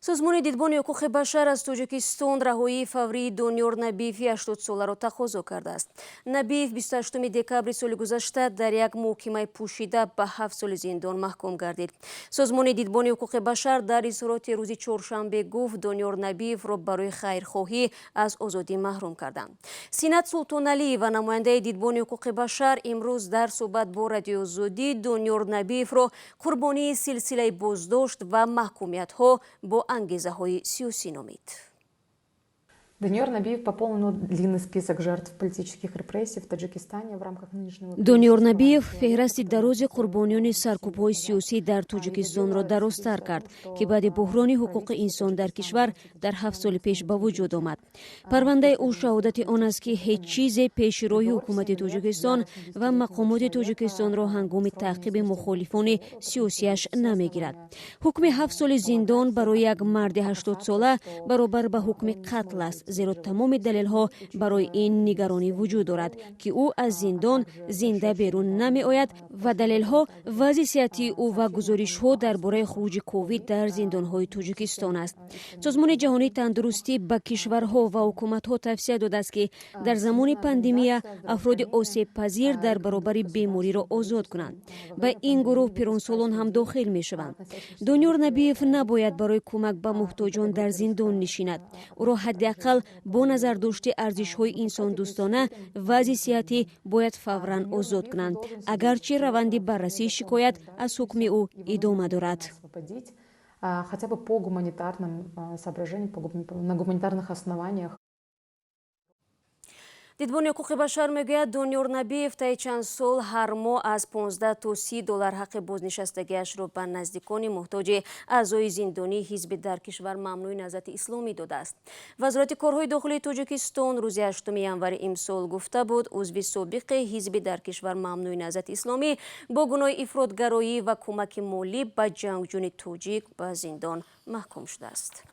سازمان دیدبان حقوق بشر از تاجیکستان رهایی فوری دنیار نبیفی 80 ساله را تقاضا کرده است. نبیف 28 دکبر سال گذشته در یک محکمه پوشیده به 7 سال زندان محکوم گردید. سازمان دیدبان حقوق بشر در اظهارات روز چهارشنبه گفت دنیار نبیف را برای خیرخواهی از آزادی محروم کردند. سینات سلطان علی و نماینده دیدبان حقوق بشر امروز در صحبت با رادیو آزادی دنیار نبیف را قربانی سلسله بازداشت و محکومیت ها با انگیزه های سیاسی نامید. Даниор Набиев пополнил длинный список жертв политических репрессий в Таджикистане в рамках нынешнего... دنیار نبیف فهرست دراز قربانیان سرکوب‌های سیاسی در تاجیکستان را درازتر کرد که بعد بحران حقوق انسان در کشور در 7 سال پیش به وجود آمد. پرونده او شهادت آن است که هیچ چیز پیش روی حکومت تاجیکستان و مقامات تاجیکستان را هنگام تعقیب مخالفان سیاسیش نمیگیرد. حکم 7 سال زندان برای یک مرد 80 ساله برابر به حکم قتل است، زیرا تمام دلیل ها برای این نگرانی وجود دارد که او از زندان زنده بیرون نمی آید و دلیل ها وضعیت او و گزارش ها درباره خروج کووید در زندان های تاجیکستان است. سازمان جهانی تندرستی به کشورها و حکومت ها توصیه داده است که در زمان پاندمی افراد آسیب پذیر در برابر بیماری را آزاد کنند. به این گروه پیرانسالان هم داخل می شوند. دنیار نبیف نباید برای کمک به محتاجان در زندان نشیند. او را حداقل با نظر داشته ارزش های انسان دوستانه وضعیتی باید فوراً آزاد کنند، اگرچه روند بررسی شکایت از حکم او ادامه دارد. хотя бы по гуманитарным соображениям, на гуманитарных основаниях. دیدبان حقوق بشر میگوید دنیار نبیف طی چند سال هر ماه از 15 تا 30 دلار حق بازنشستگیش را به نزدیکان محتاج اعضای زندانی حزب در کشور ممنوع نهضت اسلامی داده است. وزارت کارهای داخلی تاجیکستان روز 8 ژانویه امسال گفته بود عضو سابق حزب در کشور ممنوع نهضت اسلامی با گناه افراطگرایی و کمک مالی به جنگجویان تاجیک به زندان محکوم شده است.